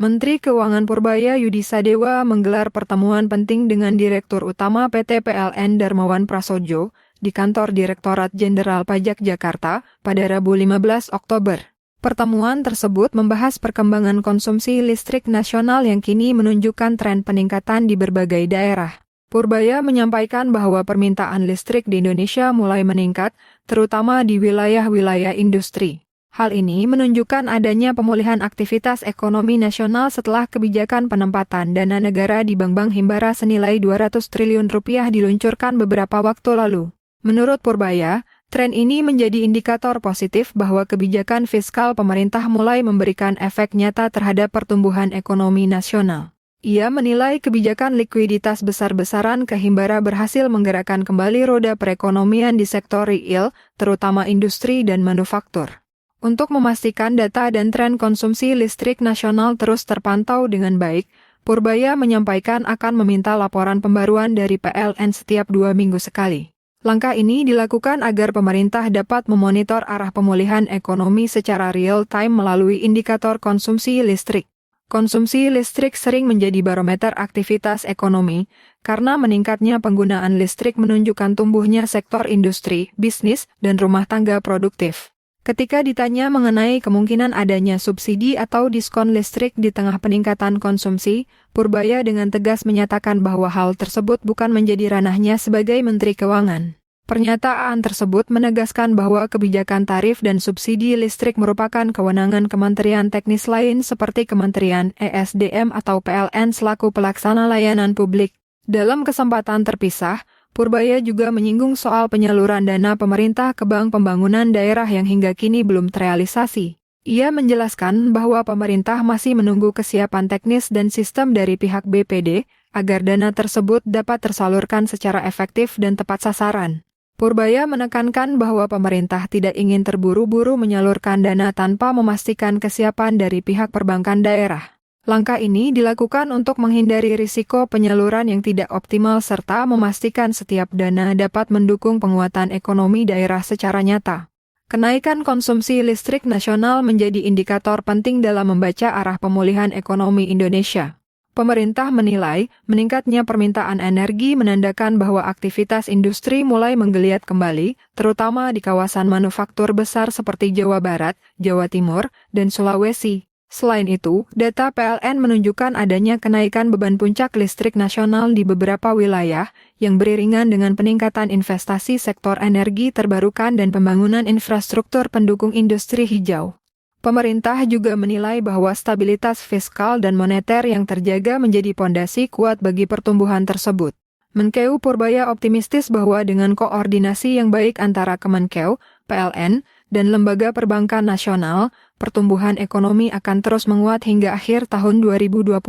Menteri Keuangan Purbaya Yudi Sadewa menggelar pertemuan penting dengan Direktur Utama PT PLN Darmawan Prasojo di kantor Direktorat Jenderal Pajak Jakarta pada Rabu 15 Oktober. Pertemuan tersebut membahas perkembangan konsumsi listrik nasional yang kini menunjukkan tren peningkatan di berbagai daerah. Purbaya menyampaikan bahwa permintaan listrik di Indonesia mulai meningkat, terutama di wilayah-wilayah industri. Hal ini menunjukkan adanya pemulihan aktivitas ekonomi nasional setelah kebijakan penempatan dana negara di bank-bank himbara senilai 200 triliun rupiah diluncurkan beberapa waktu lalu. Menurut Purbaya, tren ini menjadi indikator positif bahwa kebijakan fiskal pemerintah mulai memberikan efek nyata terhadap pertumbuhan ekonomi nasional. Ia menilai kebijakan likuiditas besar-besaran ke himbara berhasil menggerakkan kembali roda perekonomian di sektor real, terutama industri dan manufaktur. Untuk memastikan data dan tren konsumsi listrik nasional terus terpantau dengan baik, Purbaya menyampaikan akan meminta laporan pembaruan dari PLN setiap 2 minggu sekali. Langkah ini dilakukan agar pemerintah dapat memonitor arah pemulihan ekonomi secara real-time melalui indikator konsumsi listrik. Konsumsi listrik sering menjadi barometer aktivitas ekonomi, karena meningkatnya penggunaan listrik menunjukkan tumbuhnya sektor industri, bisnis, dan rumah tangga produktif. Ketika ditanya mengenai kemungkinan adanya subsidi atau diskon listrik di tengah peningkatan konsumsi, Purbaya dengan tegas menyatakan bahwa hal tersebut bukan menjadi ranahnya sebagai Menteri Keuangan. Pernyataan tersebut menegaskan bahwa kebijakan tarif dan subsidi listrik merupakan kewenangan kementerian teknis lain seperti Kementerian ESDM atau PLN selaku pelaksana layanan publik. Dalam kesempatan terpisah, Purbaya juga menyinggung soal penyaluran dana pemerintah ke Bank Pembangunan Daerah yang hingga kini belum terrealisasi. Ia menjelaskan bahwa pemerintah masih menunggu kesiapan teknis dan sistem dari pihak BPD agar dana tersebut dapat tersalurkan secara efektif dan tepat sasaran. Purbaya menekankan bahwa pemerintah tidak ingin terburu-buru menyalurkan dana tanpa memastikan kesiapan dari pihak perbankan daerah. Langkah ini dilakukan untuk menghindari risiko penyaluran yang tidak optimal serta memastikan setiap dana dapat mendukung penguatan ekonomi daerah secara nyata. Kenaikan konsumsi listrik nasional menjadi indikator penting dalam membaca arah pemulihan ekonomi Indonesia. Pemerintah menilai meningkatnya permintaan energi menandakan bahwa aktivitas industri mulai menggeliat kembali, terutama di kawasan manufaktur besar seperti Jawa Barat, Jawa Timur, dan Sulawesi. Selain itu, data PLN menunjukkan adanya kenaikan beban puncak listrik nasional di beberapa wilayah yang beriringan dengan peningkatan investasi sektor energi terbarukan dan pembangunan infrastruktur pendukung industri hijau. Pemerintah juga menilai bahwa stabilitas fiskal dan moneter yang terjaga menjadi pondasi kuat bagi pertumbuhan tersebut. Menkeu Purbaya optimistis bahwa dengan koordinasi yang baik antara Kemenkeu, PLN, dan lembaga perbankan nasional, pertumbuhan ekonomi akan terus menguat hingga akhir tahun 2025.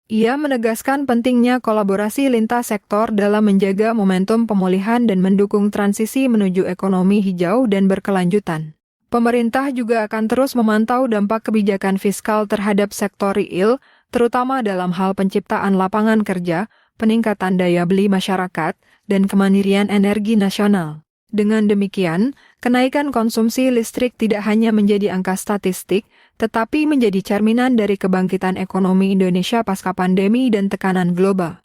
Ia menegaskan pentingnya kolaborasi lintas sektor dalam menjaga momentum pemulihan dan mendukung transisi menuju ekonomi hijau dan berkelanjutan. Pemerintah juga akan terus memantau dampak kebijakan fiskal terhadap sektor real, terutama dalam hal penciptaan lapangan kerja, peningkatan daya beli masyarakat, dan kemandirian energi nasional. Dengan demikian, kenaikan konsumsi listrik tidak hanya menjadi angka statistik, tetapi menjadi cerminan dari kebangkitan ekonomi Indonesia pasca pandemi dan tekanan global.